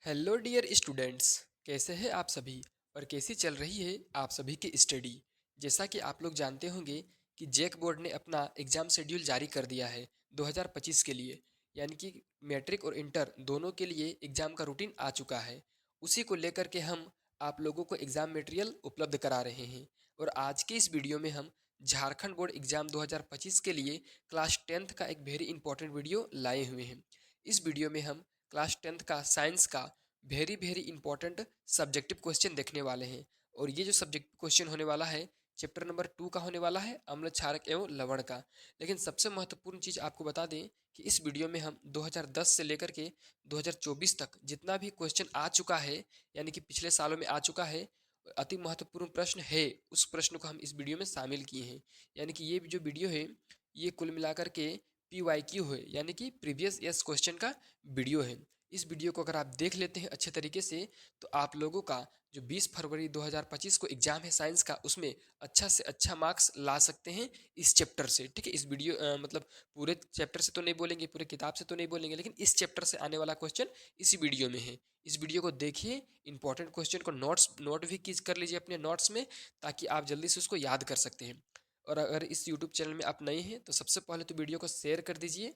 Hello dear students. कैसे हैं आप सभी और कैसी चल रही है आप सभी की स्टडी। जैसा कि आप लोग जानते होंगे कि जेक बोर्ड ने अपना एग्ज़ाम शेड्यूल जारी कर दिया है 2025 के लिए, यानी कि मैट्रिक और इंटर दोनों के लिए एग्ज़ाम का रूटीन आ चुका है। उसी को लेकर के हम आप लोगों को एग्ज़ाम मटेरियल उपलब्ध करा रहे हैं। और आज के इस वीडियो में हम झारखंड बोर्ड एग्ज़ाम 2025 के लिए क्लास 10th का एक वेरी इंपॉर्टेंट वीडियो लाए हुए हैं। इस वीडियो में हम क्लास 10th का साइंस का very very important subjective question देखने वाले हैं। और ये जो सब्जेक्टिव क्वेश्चन होने वाला है चैप्टर नंबर 2 का होने वाला है, अम्ल क्षारक एवं लवण का। लेकिन सबसे महत्वपूर्ण चीज़ आपको बता दें कि इस वीडियो में हम 2010 से लेकर के 2024 तक जितना भी क्वेश्चन आ चुका है, यानी कि पिछले सालों में आ चुका है, अति महत्वपूर्ण प्रश्न है, उस प्रश्न को हम इस वीडियो में शामिल किए हैं। यानी कि ये जो वीडियो है ये कुल मिलाकर के PYQ है, यानी कि प्रीवियस ईयर्स क्वेश्चन का वीडियो है। इस वीडियो को अगर आप देख लेते हैं अच्छे तरीके से तो आप लोगों का जो 20 फरवरी 2025 को एग्जाम है साइंस का, उसमें अच्छा से अच्छा मार्क्स ला सकते हैं इस चैप्टर से। ठीक है, इस वीडियो मतलब पूरे चैप्टर से तो नहीं बोलेंगे, पूरे किताब से तो नहीं बोलेंगे, लेकिन इस चैप्टर से आने वाला क्वेश्चन इसी वीडियो में है। इस वीडियो को देखिए, इंपॉर्टेंट क्वेश्चन को नोट भी कीज कर लीजिए अपने नोट्स में, ताकि आप जल्दी से उसको याद कर सकते हैं। और अगर इस यूट्यूब चैनल में आप नए हैं तो सबसे पहले तो वीडियो को शेयर कर दीजिए।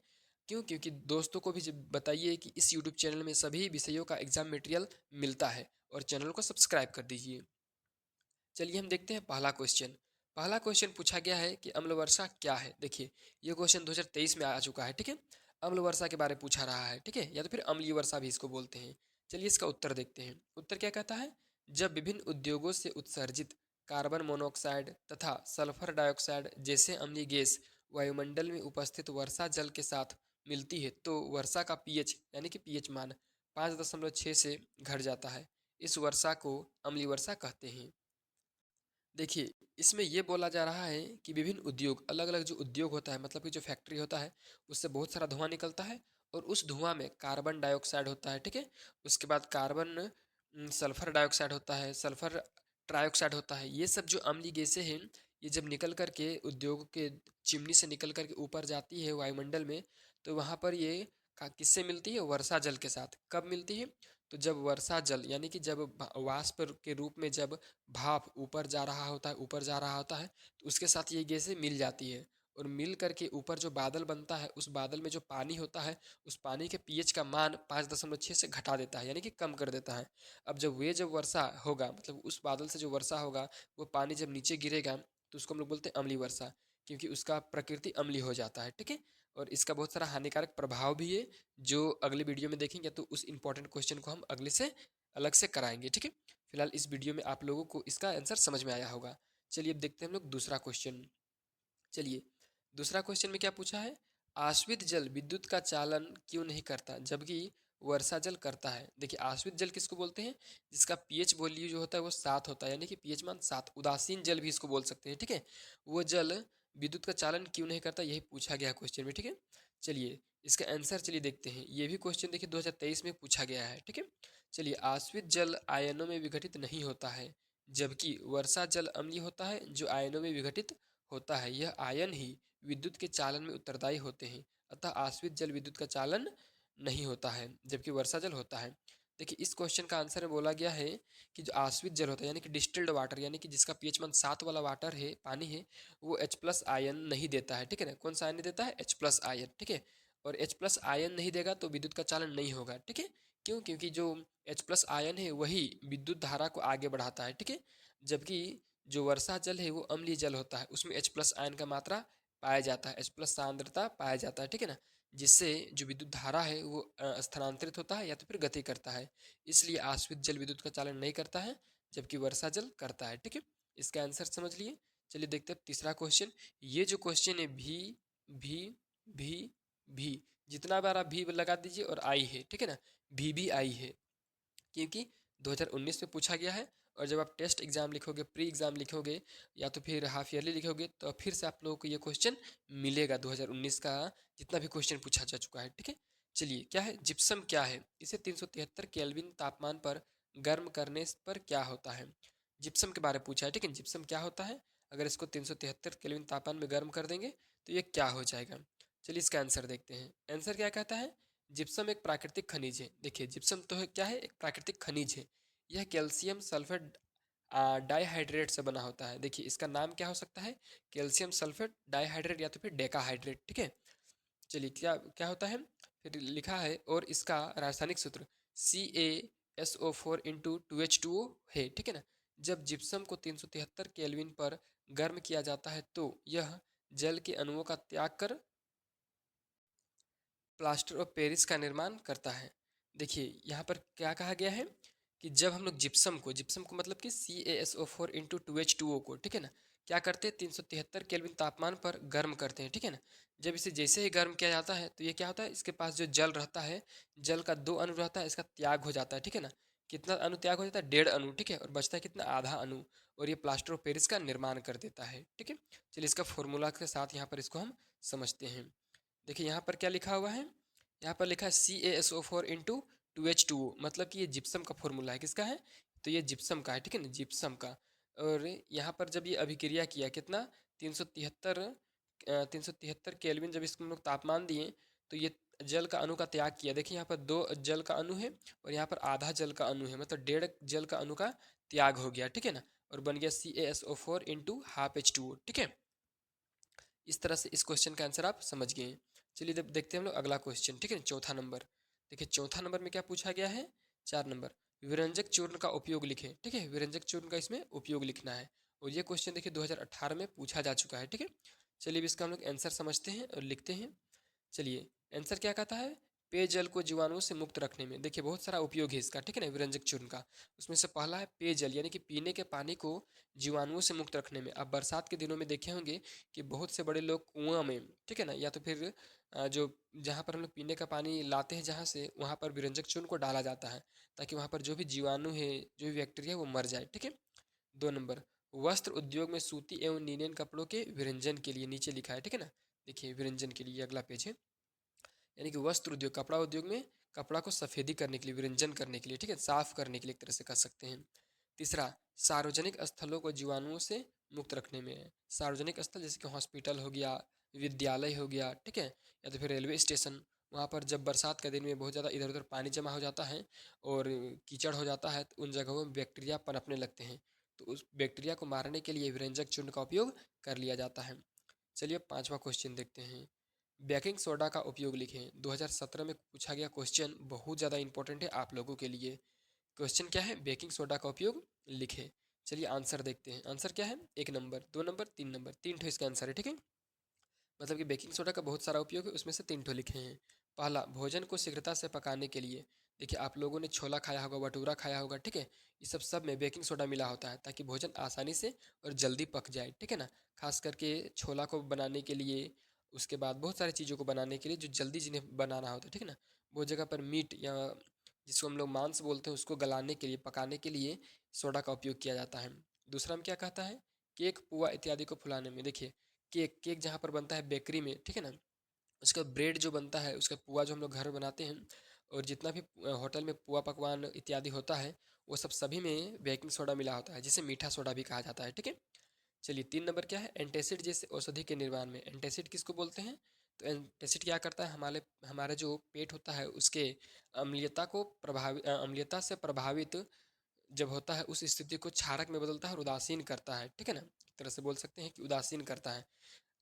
क्यों? क्योंकि दोस्तों को भी बताइए कि इस यूट्यूब चैनल में सभी विषयों का एग्जाम मटेरियल मिलता है, और चैनल को सब्सक्राइब कर दीजिए। चलिए हम देखते हैं पहला क्वेश्चन। पहला क्वेश्चन पूछा गया है कि अम्ल वर्षा क्या है। देखिए, ये क्वेश्चन 2023 में आ चुका है। ठीक है, अम्ल वर्षा के बारे में पूछा रहा है। ठीक है, या तो फिर अम्लीय वर्षा भी इसको बोलते हैं। चलिए इसका उत्तर देखते हैं। उत्तर क्या कहता है? जब विभिन्न उद्योगों से उत्सर्जित कार्बन मोनोऑक्साइड तथा सल्फर डाइऑक्साइड जैसे अम्लीय गैस वायुमंडल में उपस्थित वर्षा जल के साथ मिलती है तो वर्षा का पीएच यानी कि पीएच मान 5.6 से घट जाता है। इस वर्षा को अम्लीय वर्षा कहते हैं। देखिए, इसमें ये बोला जा रहा है कि विभिन्न उद्योग, अलग अलग जो उद्योग होता है, मतलब कि जो फैक्ट्री होता है, उससे बहुत सारा धुआं निकलता है। और उस धुआं में कार्बन डाइऑक्साइड होता है। ठीक है, उसके बाद कार्बन सल्फर डाइऑक्साइड होता है, सल्फर ट्राइऑक्साइड होता है। ये सब जो अम्लीय गैसें हैं, ये जब निकल करके उद्योग के चिमनी से निकल करके ऊपर जाती है वायुमंडल में, तो वहाँ पर ये किससे मिलती है? वर्षा जल के साथ। कब मिलती है? तो जब वर्षा जल यानी कि जब वाष्प के रूप में जब भाप ऊपर जा रहा होता है, ऊपर जा रहा होता है, तो उसके साथ ये गैसें मिल जाती है। और मिल करके ऊपर जो बादल बनता है, उस बादल में जो पानी होता है, उस पानी के पीएच का मान 5.6 से घटा देता है, यानी कि कम कर देता है। अब जब वर्षा होगा, मतलब उस बादल से जो वर्षा होगा, वो पानी जब नीचे गिरेगा तो उसको हम लोग बोलते हैं अम्लीय वर्षा, क्योंकि उसका प्रकृति अम्लीय हो जाता है। ठीक है, और इसका बहुत सारा हानिकारक प्रभाव भी है, जो अगले वीडियो में देखेंगे। तो उस इंपॉर्टेंट क्वेश्चन को हम अगले से अलग से कराएंगे। ठीक है, फिलहाल इस वीडियो में आप लोगों को इसका आंसर समझ में आया होगा। चलिए अब देखते हैं हम लोग दूसरा क्वेश्चन। चलिए, दूसरा क्वेश्चन में क्या पूछा है? आश्वित जल विद्युत का चालन क्यों नहीं करता जबकि वर्षा जल करता है। देखिए, आश्वित जल किसको बोलते हैं? जिसका पीएच वैल्यू जो होता है वो 7 होता है, यानी कि पीएच मान 7। उदासीन जल भी इसको बोल सकते हैं। ठीक है, वो जल विद्युत का चालन क्यों नहीं करता, यही पूछा गया क्वेश्चन में। ठीक है, चलिए इसका आंसर चलिए देखते हैं। ये भी क्वेश्चन देखिए 2023 में पूछा गया है। ठीक है, चलिए, आश्वित जल आयनों में विघटित नहीं होता है जबकि वर्षा जल अम्लीय होता है जो आयनों में विघटित होता है। यह आयन ही विद्युत के चालन में उत्तरदायी होते हैं। अतः आश्वित जल विद्युत का चालन नहीं होता है जबकि वर्षा जल होता है। देखिए, इस क्वेश्चन का आंसर में बोला गया है कि जो आश्वित जल होता है, यानी कि डिस्टिल्ड वाटर, यानी कि जिसका पीएच मान 7 वाला वाटर है, पानी है, वो H+ आयन नहीं देता है। ठीक है ना, कौन सा आयन नहीं देता है? H+ ion. ठीक है, और H+ आयन नहीं देगा तो विद्युत का चालन नहीं होगा। ठीक है, क्यों? क्योंकि जो H+ आयन है वही विद्युत धारा को आगे बढ़ाता है। ठीक है, जबकि जो वर्षा जल है वो अम्लीय जल होता है, उसमें H+ आयन का मात्रा पाया जाता है, H+ सांद्रता पाया जाता है। ठीक है ना, जिससे जो विद्युत धारा है वो स्थानांतरित होता है या तो फिर गति करता है। इसलिए आश्वित जल विद्युत का चालन नहीं करता है जबकि वर्षा जल करता है। ठीक है, इसका आंसर समझ लिए। चलिए देखते हैं तीसरा क्वेश्चन। ये जो क्वेश्चन है भी भी भी भी, जितना बार आप भी लगा दीजिए और आई है। ठीक है ना, भी आई है, क्योंकि 2019 में पूछा गया है। और जब आप टेस्ट एग्जाम लिखोगे, प्री एग्जाम लिखोगे, या तो फिर हाफ ईयरली लिखोगे, तो फिर से आप लोगों को ये क्वेश्चन मिलेगा 2019 का, जितना भी क्वेश्चन पूछा जा चुका है। ठीक है, चलिए, क्या है जिप्सम? क्या है? इसे 373 केल्विन तापमान पर गर्म करने पर क्या होता है? जिप्सम के बारे में पूछा है। ठीक है, जिप्सम क्या होता है? अगर इसको 373 केल्विन तापमान में गर्म कर देंगे तो ये क्या हो जाएगा? चलिए इसका आंसर देखते हैं। आंसर क्या कहता है? जिप्सम एक प्राकृतिक खनिज है। देखिए जिप्सम तो है क्या है, एक प्राकृतिक खनिज है। यह कैल्शियम सल्फेट डाइहाइड्रेट से बना होता है। देखिए इसका नाम क्या हो सकता है, कैल्शियम सल्फेट डाइहाइड्रेट या तो फिर डेकाहाइड्रेट। ठीक है, चलिए क्या क्या होता है, फिर लिखा है और इसका रासायनिक सूत्र CaSO4 इंटू 2H2O है। ठीक है ना। जब जिप्सम को 373 केल्विन पर गर्म किया जाता है तो यह जल के अणुओं का त्याग कर प्लास्टर ऑफ पेरिस का निर्माण करता है। देखिए यहाँ पर क्या कहा गया है कि जब हम लोग जिप्सम को मतलब कि CaSO4 इंटू 2H2O को, ठीक है ना, क्या करते हैं, 373 केल्विन तापमान पर गर्म करते हैं। ठीक है ना। जब इसे जैसे ही गर्म किया जाता है तो ये क्या होता है, इसके पास जो जल रहता है, जल का 2 अणु रहता है, इसका त्याग हो जाता है। ठीक है ना। कितना अणु त्याग हो जाता है, 1.5 अणु। ठीक है, और बचता है कितना, आधा अणु। और ये प्लास्टर ऑफ पेरिस का निर्माण कर देता है। ठीक है, चलिए इसका फॉर्मूला के साथ यहाँ पर इसको हम समझते हैं। देखिए यहाँ पर क्या लिखा हुआ है, यहाँ पर लिखा है CaSO4 इंटू 2H2O, मतलब कि ये जिप्सम का फॉर्मूला है। किसका है, तो ये जिप्सम का है। ठीक है ना, जिप्सम का। और यहाँ पर जब ये अभिक्रिया किया कितना, 373 373 केल्विन जब इसको हम लोग तापमान दिए तो ये जल का अणु का त्याग किया। देखिए यहाँ पर 2 जल का अणु है और यहाँ पर आधा जल का अणु है, मतलब 1.5 जल का अणु का त्याग हो गया। ठीक है ना, और बन गया CaSO4 इंटू 12H2O। ठीक है, इस तरह से इस क्वेश्चन का आंसर आप समझ गए हैं। चलिए देखते हैं हम लोग अगला क्वेश्चन। ठीक है, चौथा नंबर। देखिए चौथा नंबर में क्या पूछा गया है, 4 नंबर, विरंजक चूर्ण का उपयोग लिखें। ठीक है, विरंजक चूर्ण का इसमें उपयोग लिखना है। और ये क्वेश्चन देखिए 2018 में पूछा जा चुका है। ठीक है, चलिए अब इसका हम लोग आंसर समझते हैं और लिखते हैं। चलिए आंसर क्या कहता है, पेयजल को जीवाणुओं से मुक्त रखने में। देखिए बहुत सारा उपयोग है इसका। ठीक है ना, विरंजक चूर्ण का। उसमें से पहला है पेयजल, यानी कि पीने के पानी को जीवाणुओं से मुक्त रखने में। आप बरसात के दिनों में देखे होंगे कि बहुत से बड़े लोग कुआं में, ठीक है ना, या तो फिर जो जहाँ पर हम लोग पीने का पानी लाते हैं जहाँ से, वहाँ पर विरंजक चूर्ण को डाला जाता है ताकि वहाँ पर जो भी जीवाणु है, जो भी बैक्टीरिया है, वो मर जाए। ठीक है, 2 नंबर, वस्त्र उद्योग में सूती एवं लिनेन कपड़ों के विरंजन के लिए, नीचे लिखा है। ठीक है ना, देखिए विरंजन के लिए अगला पेज है, यानी कि वस्त्र उद्योग, कपड़ा उद्योग में कपड़ा को सफेदी करने के लिए, विरंजन करने के लिए, ठीक है, साफ करने के लिए एक तरह से कह सकते हैं। तीसरा, सार्वजनिक स्थलों को जीवाणुओं से मुक्त रखने में है। सार्वजनिक स्थल जैसे कि हॉस्पिटल हो गया, विद्यालय हो गया, ठीक है, या तो फिर रेलवे स्टेशन। वहाँ पर जब बरसात के दिन में बहुत ज़्यादा इधर उधर पानी जमा हो जाता है और कीचड़ हो जाता है तो उन जगहों में बैक्टीरिया पनपने लगते हैं। तो उस बैक्टीरिया को मारने के लिए विरंजक चूर्ण का उपयोग कर लिया जाता है। चलिए 5वां क्वेश्चन देखते हैं, बेकिंग सोडा का उपयोग लिखें। 2017 में पूछा गया क्वेश्चन, बहुत ज़्यादा इंपॉर्टेंट है आप लोगों के लिए। क्वेश्चन क्या है, बेकिंग सोडा का उपयोग लिखें। चलिए आंसर देखते हैं। आंसर क्या है, 1 नंबर, 2 नंबर, 3 नंबर, 3 ठो इसका आंसर है। ठीक है, मतलब कि बेकिंग सोडा का बहुत सारा उपयोग है, उसमें से 3 ठो लिखे हैं। पहला, भोजन को शीघ्रता से पकाने के लिए। देखिए आप लोगों ने छोला खाया होगा, भटूरा खाया होगा, ठीक है, ये सब में बेकिंग सोडा मिला होता है ताकि भोजन आसानी से और जल्दी पक जाए। ठीक है ना, खास करके छोला को बनाने के लिए, उसके बाद बहुत सारी चीज़ों को बनाने के लिए जो जल्दी जिन्हें बनाना होता है। ठीक है ना, बहुत जगह पर मीट या जिसको हम लोग मांस बोलते हैं उसको गलाने के लिए, पकाने के लिए सोडा का उपयोग किया जाता है। दूसरा में क्या कहता है, केक, पुआ इत्यादि को फुलाने में। देखिए केक केक जहाँ पर बनता है बेकरी में, ठीक है ना, उसका ब्रेड जो बनता है, उसका पुआ जो हम लोग घर में बनाते हैं, और जितना भी होटल में पुआ पकवान इत्यादि होता है, वो सब सभी में बेकिंग सोडा मिला होता है, जिसे मीठा सोडा भी कहा जाता है। ठीक है, चलिए 3 नंबर क्या है, एंटासिड जैसे औषधि के निर्माण में। एंटासिड किसको बोलते हैं, तो एंटासिड क्या करता है, हमारे हमारा जो पेट होता है उसके अम्लीयता से प्रभावित जब होता है उस स्थिति को क्षारक में बदलता है और उदासीन करता है। ठीक है ना, एक तरह से बोल सकते हैं कि उदासीन करता है।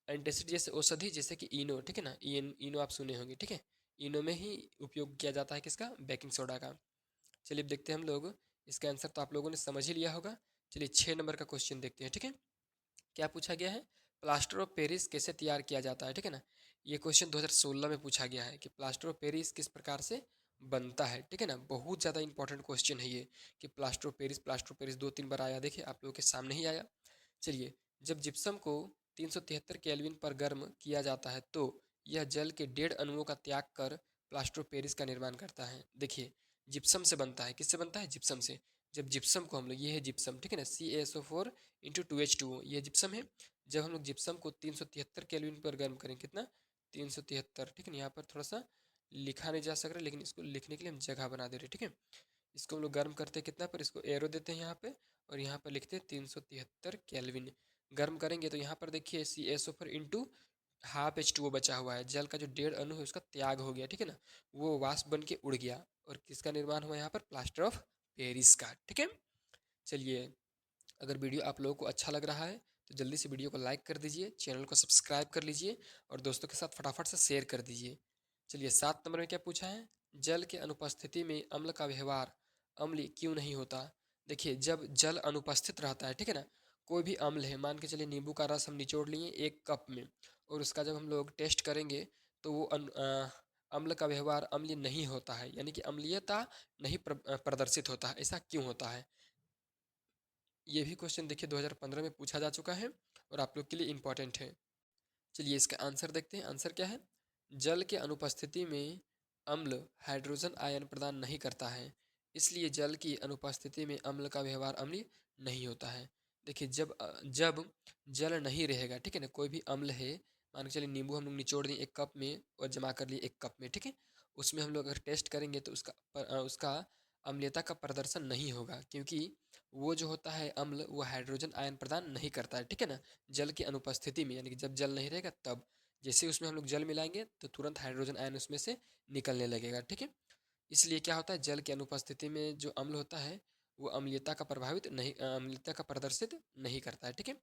एंटासिड जैसे औषधि जैसे कि इनो, ठीक है ना, इनो आप सुने होंगे। ठीक है, इनो में ही उपयोग किया जाता है किसका, बेकिंग सोडा का। चलिए अब देखते हैं हम लोग, इसका आंसर तो आप लोगों ने समझ ही लिया होगा। चलिए 6 नंबर का क्वेश्चन देखते हैं। ठीक है, क्या पूछा गया है, प्लास्टर ऑफ पेरिस कैसे तैयार किया जाता है। ठीक है ना, ये क्वेश्चन 2016 में पूछा गया है कि प्लास्टर ऑफ पेरिस किस प्रकार से बनता है। ठीक है ना, बहुत ज़्यादा इंपॉर्टेंट क्वेश्चन है ये कि प्लास्टर ऑफ पेरिस 2-3 बार आया, देखिए आप लोगों के सामने ही आया। चलिए, जब जिप्सम को 373 केल्विन पर गर्म किया जाता है तो यह जल के 1.5 अणुओं का त्याग कर प्लास्टर ऑफ पेरिस का निर्माण करता है। देखिए जिप्सम से बनता है, किससे बनता है, जिप्सम से। जब जिप्सम को हम लोग, ये है जिप्सम, ठीक है ना, CaSO4 इंटू 2H2O, ये जिप्सम है। जब हम लोग जिप्सम को 373 केल्विन पर गर्म करें, कितना, 373, ठीक है ना, यहाँ पर थोड़ा सा लिखा नहीं जा सक रहा, लेकिन इसको लिखने के लिए हम जगह बना दे रहे हैं। ठीक है, इसको हम लोग गर्म करते हैं कितना पर, इसको एरो देते हैं यहाँ पे, और यहाँ पर लिखते हैं 373 केल्विन। गर्म करेंगे तो यहाँ पर देखिए CaSO4 इंटू हाफ H2O बचा हुआ है, जल का जो 1.5 अणु है उसका त्याग हो गया, ठीक है ना, वो वाष्प बन के उड़ गया और किसका निर्माण हुआ यहाँ पर, प्लास्टर ऑफ पेरिस का, ठीक है। चलिए, अगर वीडियो आप लोगों को अच्छा लग रहा है तो जल्दी से वीडियो को लाइक कर दीजिए, चैनल को सब्सक्राइब कर लीजिए और दोस्तों के साथ फटाफट से शेयर कर दीजिए। चलिए, 7 नंबर में क्या पूछा है, जल के अनुपस्थिति में अम्ल का व्यवहार अम्लीय क्यों नहीं होता। देखिए, जब जल अनुपस्थित रहता है, ठीक है ना, कोई भी अम्ल है, मान के चलिए नींबू का रस हम निचोड़ लिए 1 कप में और उसका जब हम लोग टेस्ट करेंगे तो वो अम्ल का व्यवहार अम्लीय नहीं होता है, यानी कि अम्लीयता नहीं प्रदर्शित होता है। ऐसा क्यों होता है, ये भी क्वेश्चन देखिए 2015 में पूछा जा चुका है और आप लोग के लिए इम्पोर्टेंट है। चलिए, इसका आंसर देखते हैं। आंसर क्या है, जल के अनुपस्थिति में अम्ल हाइड्रोजन आयन प्रदान नहीं करता है, इसलिए जल की अनुपस्थिति में अम्ल का व्यवहार अम्लीय नहीं होता है। देखिए, जब जल नहीं रहेगा, ठीक है ना, कोई भी अम्ल है, मान के चलिए नींबू हम लोग निचोड़ दिए 1 कप में और जमा कर लिए 1 कप में, ठीक है, उसमें हम लोग अगर टेस्ट करेंगे तो उसका अम्लीयता का प्रदर्शन नहीं होगा, क्योंकि वो जो होता है अम्ल, वो हाइड्रोजन आयन प्रदान नहीं करता है, ठीक है ना, जल की अनुपस्थिति में, यानी कि जब जल नहीं रहेगा तब। जैसे उसमें हम लोग जल मिलाएंगे तो तुरंत हाइड्रोजन आयन उसमें से निकलने लगेगा, ठीक है। इसलिए क्या होता है, जल की अनुपस्थिति में जो अम्ल होता है वो अम्लीयता का प्रदर्शित नहीं करता है, ठीक है।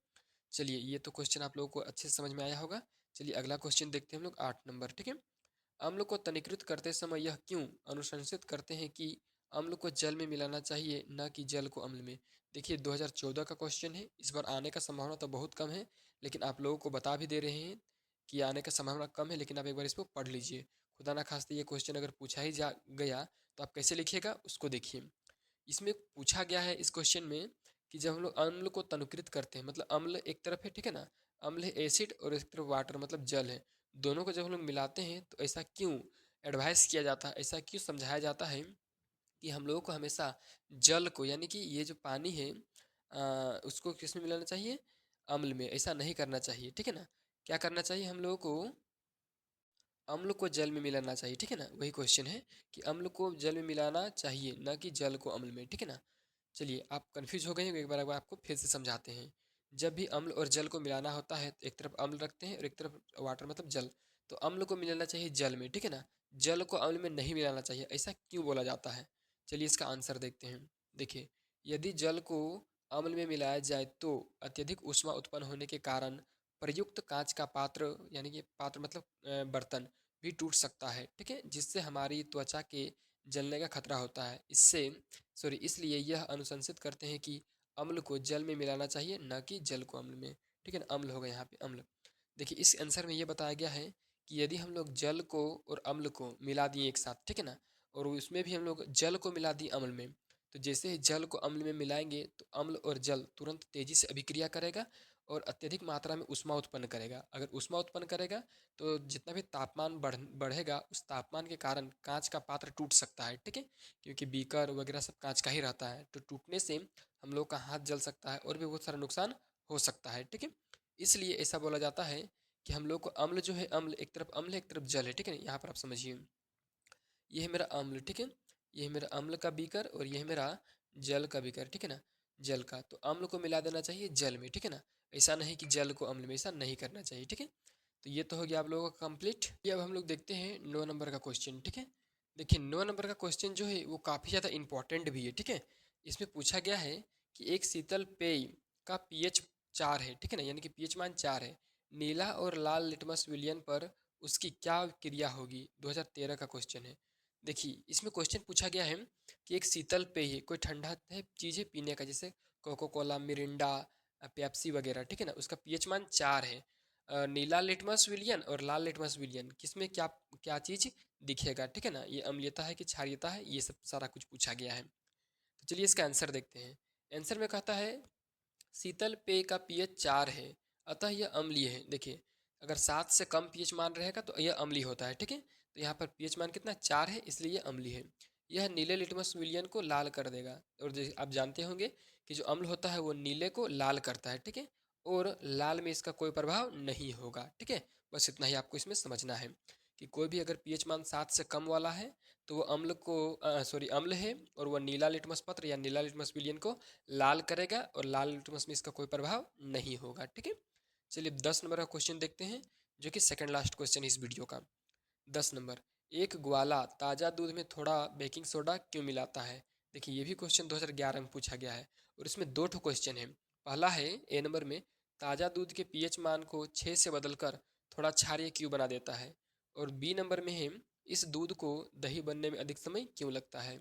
चलिए, ये तो क्वेश्चन आप लोगों को अच्छे से समझ में आया होगा। चलिए, अगला क्वेश्चन देखते हैं हम लोग, 8 नंबर, ठीक है। अम्ल को तनिकृत करते समय यह क्यों अनुशंसित करते हैं कि अम्ल को जल में मिलाना चाहिए, न कि जल को अम्ल में। देखिए, 2014 का क्वेश्चन है, इस बार आने का संभावना तो बहुत कम है, लेकिन आप लोगों को बता भी दे रहे हैं कि आने का संभावना कम है, लेकिन आप एक बार इसको पढ़ लीजिए। खुदा ना खास्ते ये क्वेश्चन अगर पूछा ही जा गया तो आप कैसे लिखिएगा उसको देखिए। इसमें पूछा गया है इस क्वेश्चन में कि जब हम लोग अम्ल को तनुकृत करते हैं, मतलब अम्ल एक तरफ है, ठीक है ना, अम्ल है एसिड, और एक तरफ वाटर मतलब जल है, दोनों को जब हम लोग मिलाते हैं तो ऐसा क्यों एडवाइस किया जाता है, ऐसा क्यों समझाया जाता है कि हम लोगों को हमेशा जल को, यानी कि ये जो पानी है उसको किस में मिलाना चाहिए, अम्ल में। ऐसा नहीं करना चाहिए, ठीक है ना, क्या करना चाहिए, हम लोगों को अम्ल को जल में मिलाना चाहिए, ठीक है ना, वही क्वेश्चन है कि अम्ल को जल में मिलाना चाहिए, ना कि जल को अम्ल में, ठीक है ना। चलिए, आप कंफ्यूज हो गए हैं, एक बार आपको फिर से समझाते हैं। जब भी अम्ल और जल को मिलाना होता है तो एक तरफ अम्ल रखते हैं और एक तरफ वाटर मतलब जल, तो अम्ल को मिलाना चाहिए जल में, ठीक है ना, जल को अम्ल में नहीं मिलाना चाहिए। ऐसा क्यों बोला जाता है, चलिए इसका आंसर देखते हैं। देखिए, यदि जल को अम्ल में मिलाया जाए तो अत्यधिक ऊष्मा उत्पन्न होने के कारण प्रयुक्त कांच का पात्र, यानी कि पात्र मतलब बर्तन, भी टूट सकता है, ठीक है, जिससे हमारी त्वचा के जलने का खतरा होता है। इसलिए यह अनुशंसित करते हैं कि अम्ल को जल में मिलाना चाहिए, न कि जल को अम्ल में, ठीक है ना, अम्ल होगा यहाँ पे अम्ल। देखिए, इस आंसर में ये बताया गया है कि यदि हम लोग जल को और अम्ल को मिला दिए एक साथ, ठीक है ना, और उसमें भी हम लोग जल को मिला दिए अम्ल में, तो जैसे ही जल को अम्ल में मिलाएंगे तो अम्ल और जल तुरंत तेजी से अभिक्रिया करेगा और अत्यधिक मात्रा में ऊष्मा उत्पन्न करेगा। अगर ऊष्मा उत्पन्न करेगा तो जितना भी तापमान बढ़ेगा, उस तापमान के कारण कांच का पात्र टूट सकता है, ठीक है, क्योंकि बीकर वगैरह सब कांच का ही रहता है, तो टूटने से हम लोग का हाथ जल सकता है और भी बहुत सारा नुकसान हो सकता है, ठीक है। इसलिए ऐसा बोला जाता है कि हम लोग को अम्ल जो है, अम्ल एक तरफ अम्ल है एक तरफ जल है, ठीक है, यहाँ पर आप समझिए, ये है मेरा अम्ल, ठीक है, ये है मेरा अम्ल का बीकर और ये है मेरा जल का बीकर, ठीक है ना, जल का, तो अम्ल को मिला देना चाहिए जल में, ठीक है ना, ऐसा नहीं कि जल को अम्ल में, ऐसा नहीं करना चाहिए, ठीक है। तो ये तो हो गया आप लोगों का कंप्लीट। ये अब हम लोग देखते हैं 9 नंबर का क्वेश्चन, ठीक है। देखिए, 9 नंबर का क्वेश्चन जो है वो काफ़ी ज़्यादा इंपॉर्टेंट भी है, ठीक है। इसमें पूछा गया है कि एक शीतल पेय का पीएच 4 है, ठीक है ना, यानी कि पीएच मान 4 है, नीला और लाल लिटमस विलियन पर उसकी क्या क्रिया होगी, 2013 का क्वेश्चन है। देखिए, इसमें क्वेश्चन पूछा गया है कि एक शीतल पेय है, कोई ठंडा है चीज़ है पीने का, जैसे कोको कोला, मिरिंडा, पेप्सी वगैरह, ठीक है ना, उसका पीएच मान 4 है। नीला लिटमस विलियन और लाल लिटमस विलियन, किसमें क्या क्या चीज़ दिखेगा, ठीक है ना, ये अम्लीयता है कि क्षारीयता है, ये सब सारा कुछ पूछा गया है। तो चलिए इसका आंसर देखते हैं। आंसर में कहता है शीतल पेय का पीएच 4 है, अतः यह अम्लीय है। देखिए, अगर 7 से कम पीएच मान रहेगा तो यह अम्लीय होता है, ठीक है, तो यहाँ पर पीएच मान कितना 4 है, इसलिए यह अम्लीय है। यह नीले लिटमस विलियन को लाल कर देगा, और जैसे आप जानते होंगे कि जो अम्ल होता है वो नीले को लाल करता है, ठीक है, और लाल में इसका कोई प्रभाव नहीं होगा, ठीक है। बस इतना ही आपको इसमें समझना है कि कोई भी अगर पीएच मान 7 से कम वाला है तो वो अम्ल है, और वह नीला लिटमस पत्र या नीला लिटमस विलियन को लाल करेगा और लाल लिटमस में इसका कोई प्रभाव नहीं होगा, ठीक है। चलिए 10 नंबर का क्वेश्चन देखते हैं। जो कि सेकंड लास्ट क्वेश्चन है इस वीडियो का। 10 नंबर, एक ग्वाला ताज़ा दूध में थोड़ा बेकिंग सोडा क्यों मिलाता है? देखिए ये भी क्वेश्चन 2011 में पूछा गया है और इसमें दो ठो क्वेश्चन है। पहला है ए नंबर में, ताज़ा दूध के पीएच मान को 6 से बदलकर थोड़ा क्षारीय क्यों बना देता है? और बी नंबर में है, इस दूध को दही बनने में अधिक समय क्यों लगता है?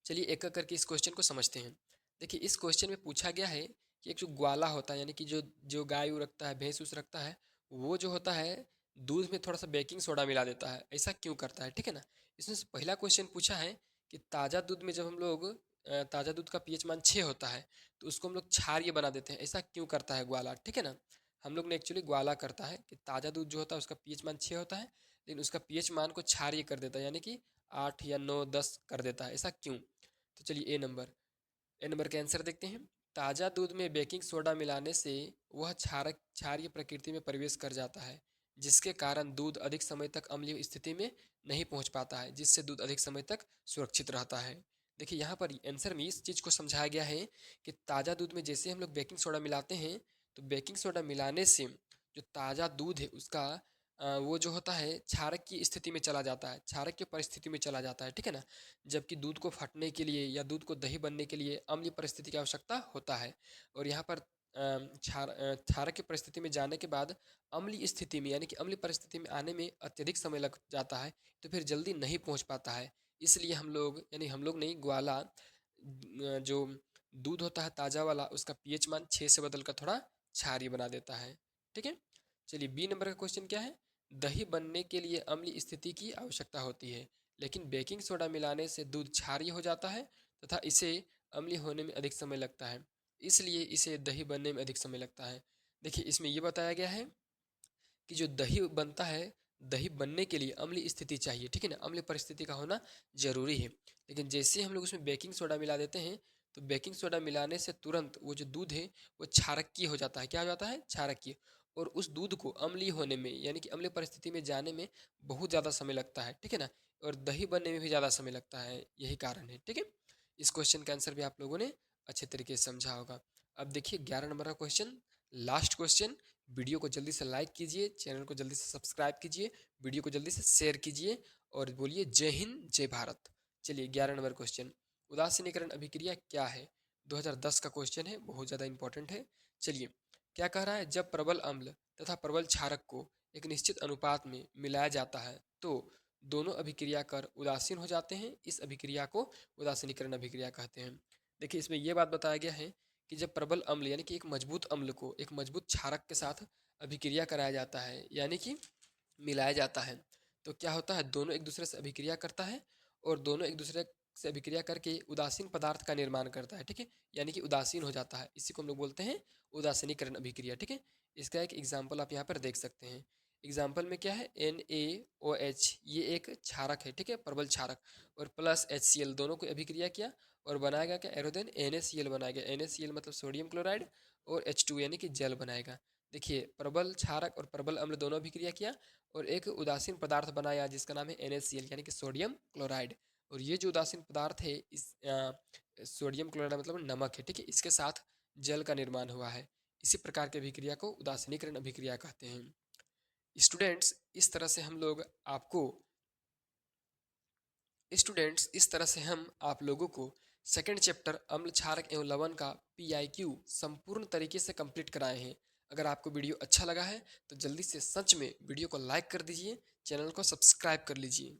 चलिए एक एक करके इस क्वेश्चन को समझते हैं। देखिए इस क्वेश्चन में पूछा गया है कि एक जो ग्वाला होता है, यानी कि जो जो गाय उ रखता है, भैंस उस रखता है, वो जो होता है दूध में थोड़ा सा बेकिंग सोडा मिला देता है। ऐसा क्यों करता है? ठीक है ना। इसमें से पहला क्वेश्चन पूछा है कि ताज़ा दूध में जब हम लोग ताज़ा दूध का पीएच मान 6 होता है तो उसको हम लोग क्षारीय बना देते हैं। ऐसा क्यों करता है ग्वाला? ठीक है ना। हम लोग ने एक्चुअली ग्वाला करता है कि ताज़ा दूध जो होता है उसका पीएच मान 6 होता है, लेकिन उसका पीएच मान को क्षारीय कर देता है, यानी कि 8 या 9 10 कर देता है। ऐसा क्यों? तो चलिए ए नंबर का आंसर देखते हैं। ताज़ा दूध में बेकिंग सोडा मिलाने से वह क्षारीय प्रकृति में प्रवेश कर जाता है, जिसके कारण दूध अधिक समय तक अम्लीय स्थिति में नहीं पहुंच पाता है, जिससे दूध अधिक समय तक सुरक्षित रहता है। देखिए यहाँ पर आंसर में इस चीज़ को समझाया गया है कि ताज़ा दूध में जैसे हम लोग बेकिंग सोडा मिलाते हैं, तो बेकिंग सोडा मिलाने से जो ताज़ा दूध है उसका वो जो होता है क्षारक की स्थिति में चला जाता है, क्षारक की परिस्थिति में चला जाता है। ठीक है ना। जबकि दूध को फटने के लिए या दूध को दही बनने के लिए अम्लीय परिस्थिति की आवश्यकता होता है। और यहाँ पर क्षारक की परिस्थिति में जाने के बाद अम्लीय स्थिति में, यानी कि अम्लीय परिस्थिति में आने में अत्यधिक समय लग जाता है, तो फिर जल्दी नहीं पहुँच पाता है। इसलिए हम लोग, यानी हम लोग नहीं, ग्वाला जो दूध होता है ताज़ा वाला, उसका पीएच मान 6 से बदलकर थोड़ा क्षारीय बना देता है। ठीक है। चलिए बी नंबर का क्वेश्चन क्या है? दही बनने के लिए अम्लीय स्थिति की आवश्यकता होती है, लेकिन बेकिंग सोडा मिलाने से दूध क्षारीय हो जाता है तथा इसे अम्लीय होने में अधिक समय लगता है, इसलिए इसे दही बनने में अधिक समय लगता है। देखिए इसमें यह बताया गया है कि जो दही बनता है, दही बनने के लिए अम्लीय स्थिति चाहिए। ठीक है ना। अम्लीय परिस्थिति का होना जरूरी है, लेकिन जैसे हम लोग उसमें बेकिंग सोडा मिला देते हैं तो बेकिंग सोडा मिलाने से तुरंत वो जो दूध है वो क्षारकीय हो जाता है। क्या हो जाता है? क्षारकीय। और उस दूध को अम्लीय होने में, यानी कि अम्लीय परिस्थिति में जाने में बहुत ज़्यादा समय लगता है। ठीक है ना। और दही बनने में भी ज़्यादा समय लगता है, यही कारण है। ठीक है। इस क्वेश्चन का आंसर भी आप लोगों ने अच्छे तरीके से समझा होगा। अब देखिए 11 नंबर का क्वेश्चन, लास्ट क्वेश्चन। वीडियो को जल्दी से लाइक कीजिए, चैनल को जल्दी से सब्सक्राइब कीजिए, वीडियो को जल्दी से शेयर कीजिए और बोलिए जय हिंद जय भारत। चलिए 11 नंबर क्वेश्चन, उदासीनीकरण अभिक्रिया क्या है? 2010 का क्वेश्चन है, बहुत ज़्यादा इंपॉर्टेंट है। चलिए क्या कह रहा है? जब प्रबल अम्ल तथा प्रबल क्षारक को एक निश्चित अनुपात में मिलाया जाता है तो दोनों अभिक्रिया कर उदासीन हो जाते हैं। इस अभिक्रिया को उदासीनीकरण अभिक्रिया कहते हैं। देखिए इसमें यह बात बताया गया है कि जब प्रबल अम्ल, यानी कि एक मजबूत अम्ल को एक मजबूत क्षारक के साथ अभिक्रिया कराया जाता है, यानी कि मिलाया जाता है, तो क्या होता है? दोनों एक दूसरे से अभिक्रिया करता है और दोनों एक दूसरे से अभिक्रिया करके उदासीन पदार्थ का निर्माण करता है। ठीक है। यानी कि उदासीन हो जाता है, इसी को हम लोग बोलते हैं उदासीनीकरण अभिक्रिया। ठीक है। इसका एक एग्जाम्पल आप यहाँ पर देख सकते हैं। एग्जाम्पल में क्या है? NaOH, ये एक क्षारक है। ठीक है, प्रबल क्षारक, और प्लस HCl, दोनों को अभिक्रिया किया और बनाएगा क्या? एरोदेन NaCl बनाएगा। NaCl मतलब सोडियम क्लोराइड, और H2 यानी कि जल बनाएगा। देखिए प्रबल क्षारक और प्रबल अम्ल दोनों अभिक्रिया किया और एक उदासीन पदार्थ बनाया जिसका नाम है NaCl, यानी कि सोडियम क्लोराइड। और ये जो उदासीन पदार्थ है, इस सोडियम क्लोराइड मतलब नमक है। ठीक है, इसके साथ जल का निर्माण हुआ है। इसी प्रकार की अभिक्रिया को उदासीनीकरण अभिक्रिया कहते हैं। स्टूडेंट्स इस तरह से हम लोग आपको स्टूडेंट्स इस तरह से हम आप लोगों को सेकंड चैप्टर अम्ल क्षारक एवं लवण का PIQ संपूर्ण तरीके से कंप्लीट कराए हैं। अगर आपको वीडियो अच्छा लगा है तो जल्दी से सच में वीडियो को लाइक कर दीजिए, चैनल को सब्सक्राइब कर लीजिए।